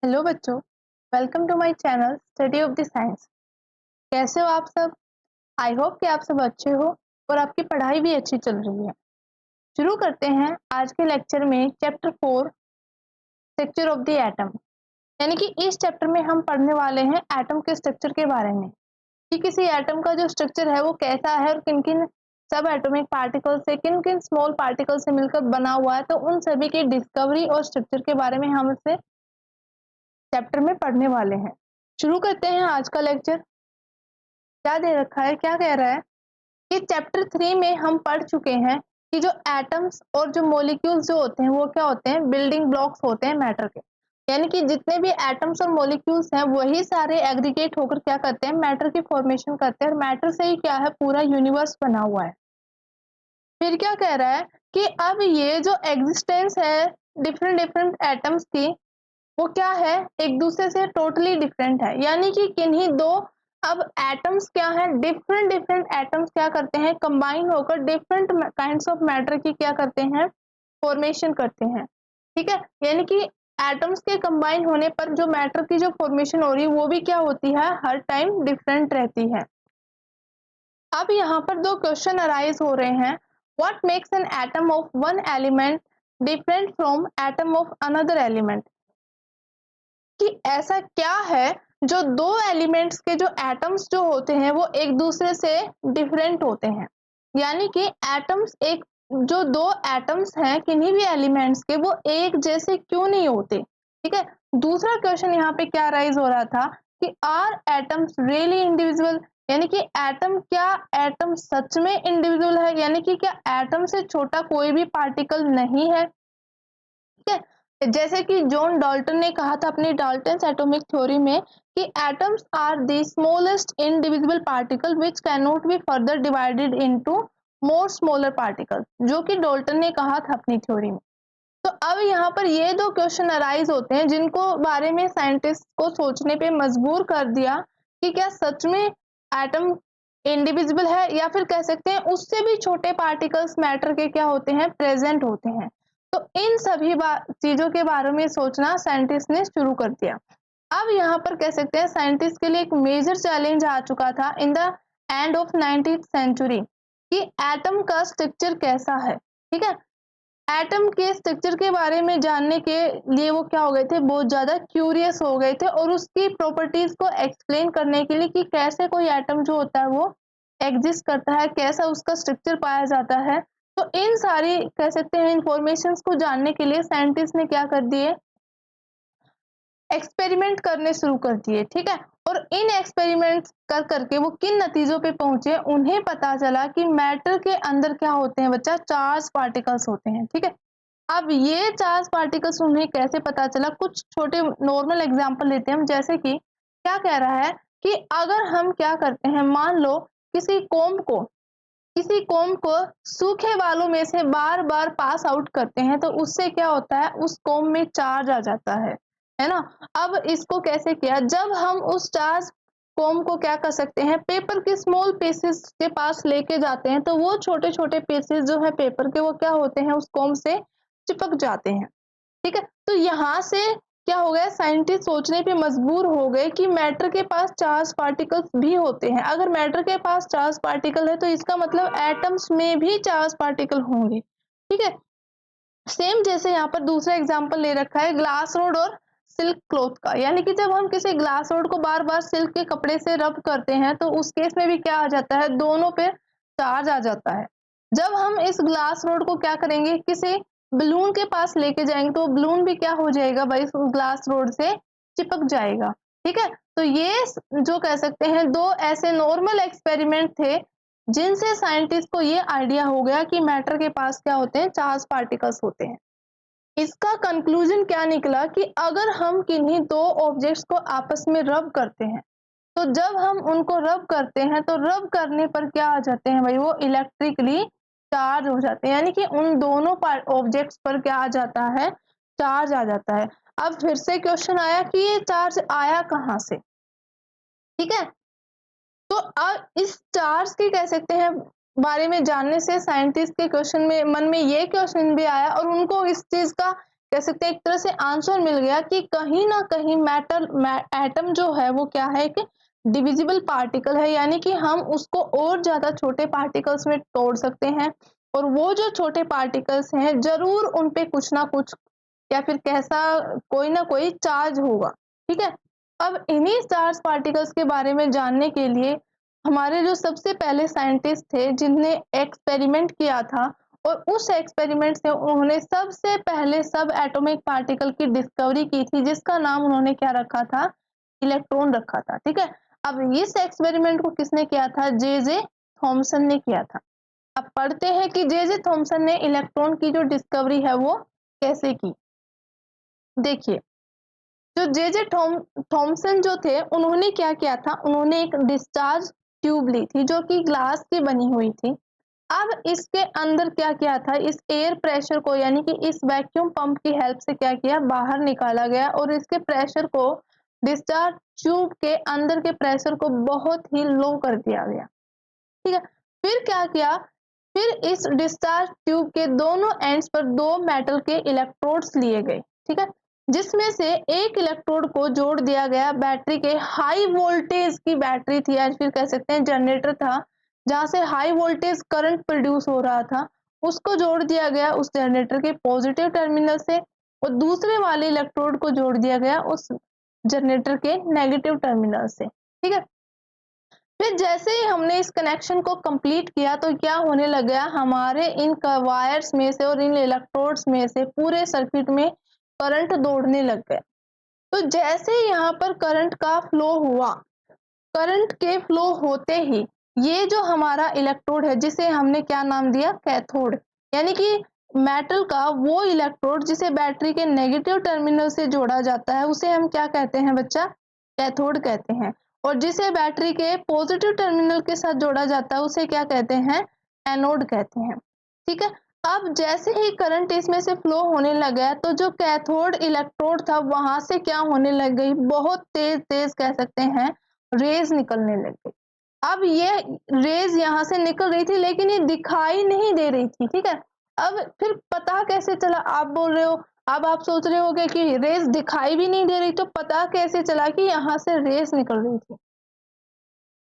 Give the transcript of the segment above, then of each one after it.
Hello बच्चों, welcome to my channel study of the science. कैसे हो आप सब? आई होप कि आप सब अच्छे हो और आपकी पढ़ाई भी अच्छी चल रही है। शुरू करते हैं आज के लेक्चर में chapter 4 structure of the atom. यानी कि इस चैप्टर में हम पढ़ने वाले हैं एटम के स्ट्रक्चर के बारे में कि किसी एटम का जो स्ट्रक्चर है वो कैसा है और किन किन सब एटॉमिक पार्टिकल से किन किन स्मॉल पार्टिकल से मिलकर बना हुआ है। तो उन सभी की डिस्कवरी और स्ट्रक्चर के बारे में हम इसे चैप्टर में पढ़ने वाले हैं। शुरू करते हैं आज का लेक्चर। क्या दे रखा है, क्या कह रहा है कि चैप्टर 3 में हम पढ़ चुके हैं कि जो एटम्स और जो मॉलिक्यूल्स जो होते हैं वो क्या होते हैं, बिल्डिंग ब्लॉक्स होते हैं मैटर के। यानी कि जितने भी एटम्स और मॉलिक्यूल्स हैं वही सारे एग्रीगेट होकर क्या करते हैं, मैटर की फॉर्मेशन करते हैं और मैटर से ही क्या है, पूरा यूनिवर्स बना हुआ है। फिर क्या कह रहा है कि अब ये जो एग्जिस्टेंस है डिफरेंट डिफरेंट एटम्स की, वो क्या है, एक दूसरे से टोटली डिफरेंट है। यानी कि किन्हीं दो अब एटम्स क्या है, डिफरेंट डिफरेंट एटम्स क्या करते हैं, कंबाइन होकर डिफरेंट काइंड्स ऑफ मैटर की क्या करते हैं, फॉर्मेशन करते हैं। ठीक है, यानी कि एटम्स के कंबाइन होने पर जो मैटर की जो फॉर्मेशन हो रही है वो भी क्या होती है, हर टाइम डिफरेंट रहती है। अब यहाँ पर दो क्वेश्चन अराइज हो रहे हैं। What makes an atom of one element different from atom of another element, कि ऐसा क्या है जो दो एलिमेंट्स के जो एटम्स जो होते हैं वो एक दूसरे से डिफरेंट होते हैं। यानी कि एटम्स एक जो दो एटम्स हैं किन्हीं भी एलिमेंट्स के, वो एक जैसे क्यों नहीं होते। ठीक है, दूसरा क्वेश्चन यहाँ पे क्या राइज हो रहा था कि आर एटम्स रियली इंडिविजुअल, यानी कि एटम, क्या एटम सच में इंडिविजुअल है, यानी कि क्या एटम से छोटा कोई भी पार्टिकल नहीं है। ठीक है, जैसे कि जॉन डाल्टन ने कहा था अपनी डाल्टन्स एटॉमिक थ्योरी में कि atoms are the smallest individual particle which can not be further divided into more smaller particle, जो कि डाल्टन ने कहा था अपनी थ्योरी में। तो अब यहाँ पर ये दो क्वेश्चन अराइज होते हैं जिनको बारे में साइंटिस्ट को सोचने पे मजबूर कर दिया कि क्या सच में एटम इंडिविजिबल है, या फिर कह सकते हैं उससे भी छोटे पार्टिकल्स मैटर के क्या होते हैं, प्रेजेंट होते हैं। तो इन सभी चीजों के बारे में सोचना साइंटिस्ट ने शुरू कर दिया। अब यहाँ पर कह सकते हैं साइंटिस्ट के लिए एक मेजर चैलेंज आ चुका था in the end of 19th century कि एटम का स्ट्रक्चर कैसा है। ठीक है, एटम के स्ट्रक्चर के बारे में जानने के लिए वो क्या हो गए थे, बहुत ज्यादा क्यूरियस हो गए थे और उसकी प्रॉपर्टीज को एक्सप्लेन करने के लिए कि कैसे कोई एटम जो होता है वो एग्जिस्ट करता है, कैसा उसका स्ट्रक्चर पाया जाता है। तो इन सारी कह सकते हैं इंफॉर्मेशन को जानने के लिए साइंटिस्ट ने क्या कर दिए, एक्सपेरिमेंट करने शुरू कर दिए। ठीक है, और इन एक्सपेरिमेंट कर करके वो किन नतीजों पे पहुंचे, उन्हें पता चला कि मैटर के अंदर क्या होते हैं बच्चा, चार्ज पार्टिकल्स होते हैं। ठीक है, अब ये चार्ज पार्टिकल्स उन्हें कैसे पता चला, कुछ छोटे नॉर्मल एग्जांपल लेते हैं हम। जैसे कि क्या कह रहा है कि अगर हम क्या करते हैं, मान लो किसी कोम को सूखे बालों में से बार बार पास आउट करते हैं तो उससे क्या होता है, उस कोम में चार्ज आ जाता है ना। अब इसको कैसे किया, जब हम उस चार्ज कोम को क्या कर सकते हैं, पेपर के स्मॉल पीसेस के पास लेके जाते हैं तो वो छोटे छोटे पीसेस जो है पेपर के, वो क्या होते हैं, उस कोम से चिपक जाते हैं। ठीक है, तो यहाँ से क्या हो गया, साइंटिस्ट सोचने पे मजबूर हो गए कि मैटर के पास चार्ज पार्टिकल्स भी होते हैं। अगर मैटर के पास चार्ज पार्टिकल है तो इसका मतलब एटम्स में भी चार्ज पार्टिकल होंगे। ठीक है, सेम जैसे यहाँ पर दूसरा एग्जांपल ले रखा है ग्लास रोड और सिल्क क्लॉथ का। यानी कि जब हम किसी ग्लास रोड को बार बार सिल्क के कपड़े से रब करते हैं तो उस केस में भी क्या आ जाता है, दोनों पे चार्ज आ जाता है। जब हम इस ग्लास रोड को क्या करेंगे, किसी बलून के पास लेके जाएंगे तो बलून भी क्या हो जाएगा भाई, उस ग्लास रोड से चिपक जाएगा। ठीक है, तो ये जो कह सकते हैं दो ऐसे नॉर्मल एक्सपेरिमेंट थे जिनसे साइंटिस्ट को ये आइडिया हो गया कि मैटर के पास क्या होते हैं, चार्ज पार्टिकल्स होते हैं। इसका कंक्लूजन क्या निकला कि अगर हम किन्हीं दो ऑब्जेक्ट्स को आपस में रब करते हैं तो जब हम उनको रब करते हैं तो रब करने पर क्या आ जाते हैं भाई, वो इलेक्ट्रिकली चार्ज हो जाते हैं। यानी कि उन दोनों ऑब्जेक्ट्स पर क्या आ जाता है, चार्ज आ जाता है। अब फिर से क्वेश्चन आया कि ये चार्ज आया कहाँ से। ठीक है, तो अब इस चार्ज की कह सकते हैं बारे में जानने से साइंटिस्ट के क्वेश्चन में मन में ये क्वेश्चन भी आया और उनको इस चीज का कह सकते हैं एक तरह से आंसर मिल गया कि कहीं ना कहीं एटम जो है वो क्या है, एक डिविजिबल पार्टिकल है, यानी कि हम उसको और ज्यादा छोटे पार्टिकल्स में तोड़ सकते हैं, और वो जो छोटे पार्टिकल्स हैं जरूर उन पे कुछ ना कुछ या फिर कैसा कोई ना कोई चार्ज होगा। ठीक है, अब इन्हीं चार्ज पार्टिकल्स के बारे में जानने के लिए हमारे जो सबसे पहले साइंटिस्ट थे जिनने एक्सपेरिमेंट किया था, और उस एक्सपेरिमेंट से उन्होंने सबसे पहले सब एटॉमिक पार्टिकल की डिस्कवरी की थी, जिसका नाम उन्होंने क्या रखा था, इलेक्ट्रॉन रखा था। ठीक है, अब इस एक्सपेरिमेंट को किसने किया था, जे जे थॉमसन ने किया था। अब पढ़ते हैं कि जे जे थॉमसन ने इलेक्ट्रॉन की जो डिस्कवरी है वो कैसे की। देखिए, जो जे जे थॉमसन जो थे उन्होंने क्या किया था, उन्होंने एक डिस्चार्ज ट्यूब ली थी जो कि ग्लास की बनी हुई थी। अब इसके अंदर क्या किया था, इस एयर प्रेशर को यानी कि इस वैक्यूम पंप की हेल्प से क्या किया, बाहर निकाला गया, और इसके प्रेशर को डिस्चार्ज ट्यूब के अंदर के प्रेशर को बहुत ही लो कर दिया गया। ठीक है, फिर क्या किया, फिर इस डिस्चार्ज ट्यूब के दोनों एंड्स पर दो मेटल के इलेक्ट्रोड्स लिए गए। ठीक है, जिसमें से एक इलेक्ट्रोड को जोड़ दिया गया बैटरी के, हाई वोल्टेज की बैटरी थी या फिर कह सकते हैं जनरेटर था, जहां से हाई वोल्टेज करंट प्रोड्यूस हो रहा था, उसको जोड़ दिया गया उस जनरेटर के पॉजिटिव टर्मिनल से, और दूसरे वाले इलेक्ट्रोड को जोड़ दिया गया उस जनरेटर के नेगेटिव टर्मिनल से। ठीक है, फिर जैसे ही हमने इस कनेक्शन को कंप्लीट किया तो क्या होने लगा, हमारे इन वायर्स में से और इन इलेक्ट्रोड्स में से पूरे सर्किट में करंट दौड़ने लग गया। तो जैसे यहाँ पर करंट का फ्लो हुआ, करंट के फ्लो होते ही ये जो हमारा इलेक्ट्रोड है जिसे हमने क्या नाम दिया, कैथोड, यानी कि मेटल का वो इलेक्ट्रोड जिसे बैटरी के नेगेटिव टर्मिनल से जोड़ा जाता है उसे हम क्या कहते हैं बच्चा, कैथोड कहते हैं, और जिसे बैटरी के पॉजिटिव टर्मिनल के साथ जोड़ा जाता है उसे क्या कहते हैं, एनोड कहते हैं। ठीक है, अब जैसे ही करंट इसमें से फ्लो होने लगा तो जो कैथोड इलेक्ट्रोड था वहां से क्या होने लग गई, बहुत तेज तेज कह सकते हैं रेज निकलने लग गई। अब ये रेज यहाँ से निकल रही थी लेकिन ये दिखाई नहीं दे रही थी। ठीक है, अब फिर पता कैसे चला, आप बोल रहे हो, अब आप सोच रहे होगे कि रेज दिखाई भी नहीं दे रही तो पता कैसे चला कि यहाँ से रेज निकल रही थी।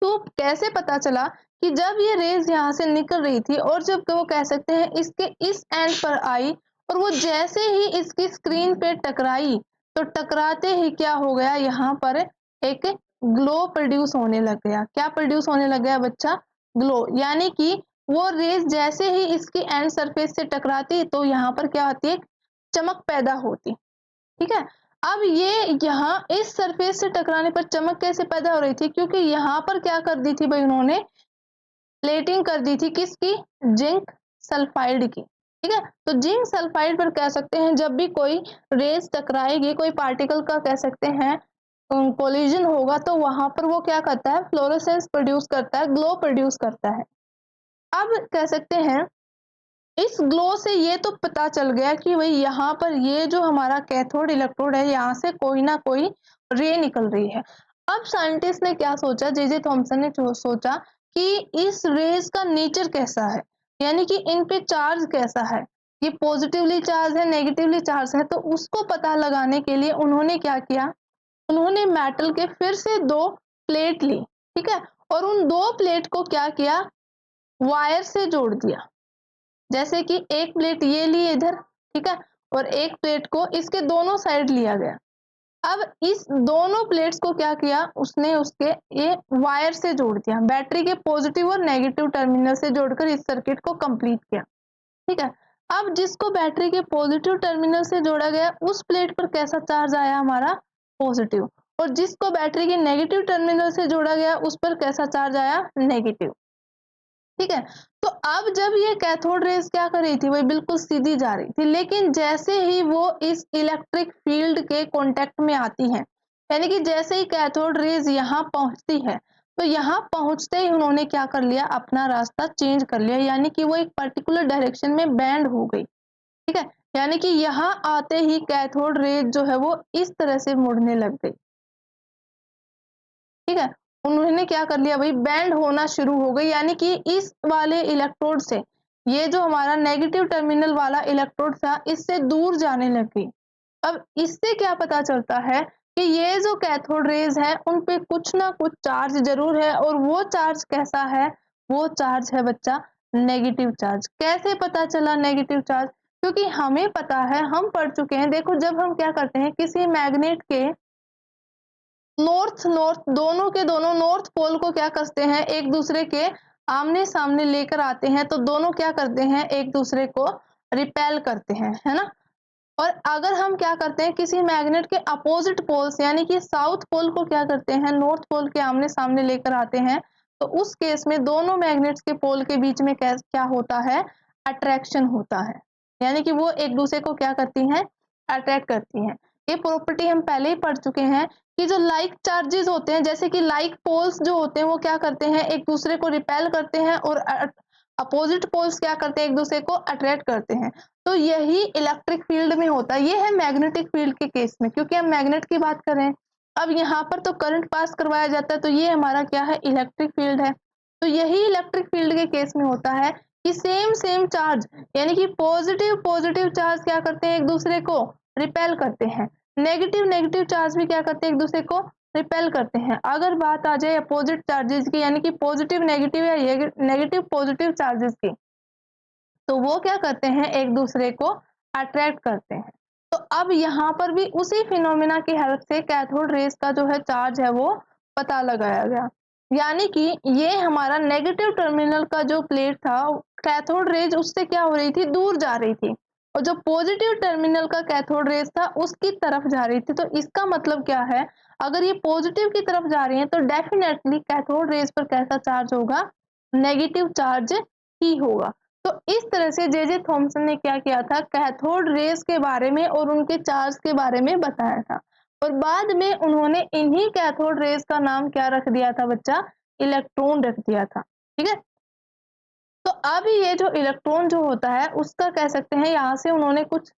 तो कैसे पता चला कि जब ये रेज यहाँ से निकल रही थी और जब वो कह सकते हैं इसके इस एंड पर आई और वो जैसे ही इसकी स्क्रीन पे टकराई तो टकराते ही क्या हो गया, यहाँ पर एक ग्लो प्रोड्यूस होने लग गया। क्या प्रोड्यूस होने लग गया बच्चा, ग्लो, यानी कि वो रेज जैसे ही इसकी एंड सरफेस से टकराती तो यहाँ पर क्या होती है, चमक पैदा होती। ठीक है, अब ये यहाँ इस सरफेस से टकराने पर चमक कैसे पैदा हो रही थी, क्योंकि यहाँ पर क्या कर दी थी भाई, उन्होंने प्लेटिंग कर दी थी किसकी, जिंक सल्फाइड की। ठीक है, तो जिंक सल्फाइड पर कह सकते हैं जब भी कोई रेज टकराएगी, कोई पार्टिकल का कह सकते हैं कोलिजन होगा तो वहां पर वो क्या करता है, फ्लोरोसेंस प्रोड्यूस करता है, ग्लो प्रोड्यूस करता है। अब कह सकते हैं इस ग्लो से ये तो पता चल गया कि भाई यहाँ पर ये जो हमारा कैथोड इलेक्ट्रोड है यहाँ से कोई ना कोई रे निकल रही है। अब साइंटिस्ट ने क्या सोचा, जे जे थॉमसन ने सोचा कि इस रेज का नेचर कैसा है, यानी कि इन पे चार्ज कैसा है, ये पॉजिटिवली चार्ज है नेगेटिवली चार्ज है, तो उसको पता लगाने के लिए उन्होंने क्या किया, उन्होंने मेटल के फिर से दो प्लेट ली। ठीक है, और उन दो प्लेट को क्या किया, वायर से जोड़ दिया। जैसे कि एक प्लेट ये ली इधर, ठीक है, और एक प्लेट को इसके दोनों साइड लिया गया। अब इस दोनों प्लेट्स को क्या किया, उसने उसके ये वायर से जोड़ दिया, बैटरी के पॉजिटिव और नेगेटिव टर्मिनल से जोड़कर इस सर्किट को कंप्लीट किया। ठीक है, अब जिसको बैटरी के पॉजिटिव टर्मिनल से जोड़ा गया उस प्लेट पर कैसा चार्ज आया, हमारा पॉजिटिव, और जिसको बैटरी के नेगेटिव टर्मिनल से जोड़ा गया उस पर कैसा चार्ज आया, नेगेटिव। ठीक है, तो अब जब ये कैथोड रेज क्या कर रही थी, वही बिल्कुल सीधी जा रही थी, लेकिन जैसे ही वो इस इलेक्ट्रिक फील्ड के कांटेक्ट में आती है, यानी कि जैसे ही कैथोड रेज यहाँ पहुंचती है तो यहाँ पहुंचते ही उन्होंने क्या कर लिया, अपना रास्ता चेंज कर लिया, यानी कि वो एक पर्टिकुलर डायरेक्शन में बैंड हो गई। ठीक है, यानी कि यहाँ आते ही कैथोड रेज जो है वो इस तरह से मुड़ने लग गई। ठीक है, उन्होंने क्या कर लिया भाई, बैंड होना शुरू हो गई, यानी कि इस वाले इलेक्ट्रोड से ये जो हमारा नेगेटिव टर्मिनल वाला इलेक्ट्रोड था इससे दूर जाने लगी। अब इससे क्या पता चलता है कि ये जो कैथोड रेज है उन पे कुछ ना कुछ चार्ज जरूर है, और वो चार्ज कैसा है, वो चार्ज है बच्चा नेगेटिव चार्ज। कैसे पता चला नेगेटिव चार्ज? क्योंकि हमें पता है, हम पढ़ चुके हैं। देखो, जब हम क्या करते हैं, किसी मैग्नेट के नॉर्थ नॉर्थ दोनों के दोनों नॉर्थ पोल को क्या करते हैं, एक दूसरे के आमने सामने लेकर आते हैं, तो दोनों क्या करते हैं, एक दूसरे को रिपेल करते हैं, है ना। और अगर हम क्या करते हैं, किसी मैग्नेट के अपोजिट पोल्स यानी कि साउथ पोल को क्या करते हैं, नॉर्थ पोल के आमने सामने लेकर आते हैं, तो उस केस में दोनों मैग्नेट्स के पोल के बीच में क्या होता है, अट्रैक्शन होता है। यानी कि वो एक दूसरे को क्या करती हैं, अट्रैक्ट करती हैं। ये प्रॉपर्टी हम पहले ही पढ़ चुके हैं कि जो लाइक चार्जेस होते हैं, जैसे कि लाइक पोल्स जो होते हैं, वो क्या करते हैं, एक दूसरे को रिपेल करते हैं, और अपोजिट पोल्स क्या करते हैं, एक दूसरे को अट्रैक्ट करते हैं। तो यही इलेक्ट्रिक फील्ड में होता है। ये है मैग्नेटिक फील्ड के केस में, क्योंकि हम मैग्नेट की बात कर रहे हैं। अब यहाँ पर तो करंट पास करवाया जाता है, तो ये हमारा क्या है, इलेक्ट्रिक फील्ड है। तो यही इलेक्ट्रिक फील्ड के केस में होता है कि सेम सेम चार्ज यानी कि पॉजिटिव पॉजिटिव चार्ज क्या करते हैं, एक दूसरे को रिपेल करते हैं। नेगेटिव नेगेटिव चार्ज भी क्या करते हैं, एक दूसरे को रिपेल करते हैं। अगर बात आ जाए अपोजिट चार्जेस की, यानी कि पॉजिटिव नेगेटिव या नेगेटिव पॉजिटिव चार्जेस की, तो वो क्या करते हैं, एक दूसरे को अट्रैक्ट करते हैं। तो अब यहाँ पर भी उसी फिनोमिना की हेल्प से कैथोड रेज का जो है चार्ज है वो पता लगाया गया। यानी कि ये हमारा नेगेटिव टर्मिनल का जो प्लेट था, कैथोड रेज उससे क्या हो रही थी, दूर जा रही थी, और जो पॉजिटिव टर्मिनल का कैथोड रेज था उसकी तरफ जा रही थी। तो इसका मतलब क्या है, अगर ये पॉजिटिव की तरफ जा रही है तो डेफिनेटली कैथोड रेज पर कैसा चार्ज होगा, नेगेटिव चार्ज ही होगा। तो इस तरह से जे थॉमसन ने क्या किया था, कैथोड रेज के बारे में और उनके चार्ज के बारे में बताया था, और बाद में उन्होंने इन्हीं कैथोड रेज का नाम क्या रख दिया था बच्चा, इलेक्ट्रॉन रख दिया था। ठीक है। तो अब ये जो इलेक्ट्रॉन जो होता है उसका कह सकते हैं, यहाँ से उन्होंने कुछ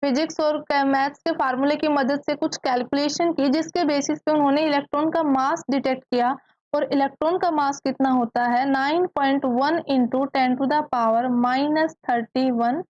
फिजिक्स और मैथ्स के फार्मूले की मदद से कुछ कैलकुलेशन की, जिसके बेसिस पे उन्होंने इलेक्ट्रॉन का मास डिटेक्ट किया। और इलेक्ट्रॉन का मास कितना होता है, 9.1 इंटू 10⁻31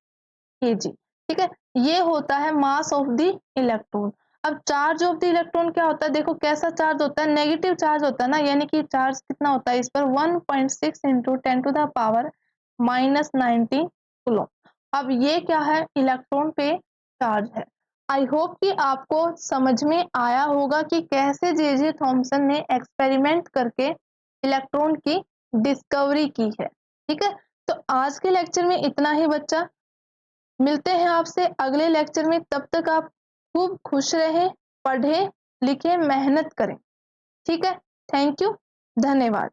kg। ठीक है, ये होता है मास ऑफ द इलेक्ट्रॉन। अब चार्ज ऑफ द इलेक्ट्रॉन क्या होता है, देखो कैसा चार्ज होता है, नेगेटिव चार्ज होता है ना, यानी कि चार्ज कितना होता है इस पर, 1.6 इंटू 10⁻90 कूलम। अब ये क्या है, इलेक्ट्रॉन पे चार्ज है। आई होप कि आपको समझ में आया होगा कि कैसे जे थॉमसन ने एक्सपेरिमेंट करके इलेक्ट्रॉन की डिस्कवरी की है। ठीक है, तो आज के लेक्चर में इतना ही बच्चा। मिलते हैं आपसे अगले लेक्चर में, तब तक आप खूब खुश रहें, पढ़ें, लिखें, मेहनत करें। ठीक है, थैंक यू, धन्यवाद।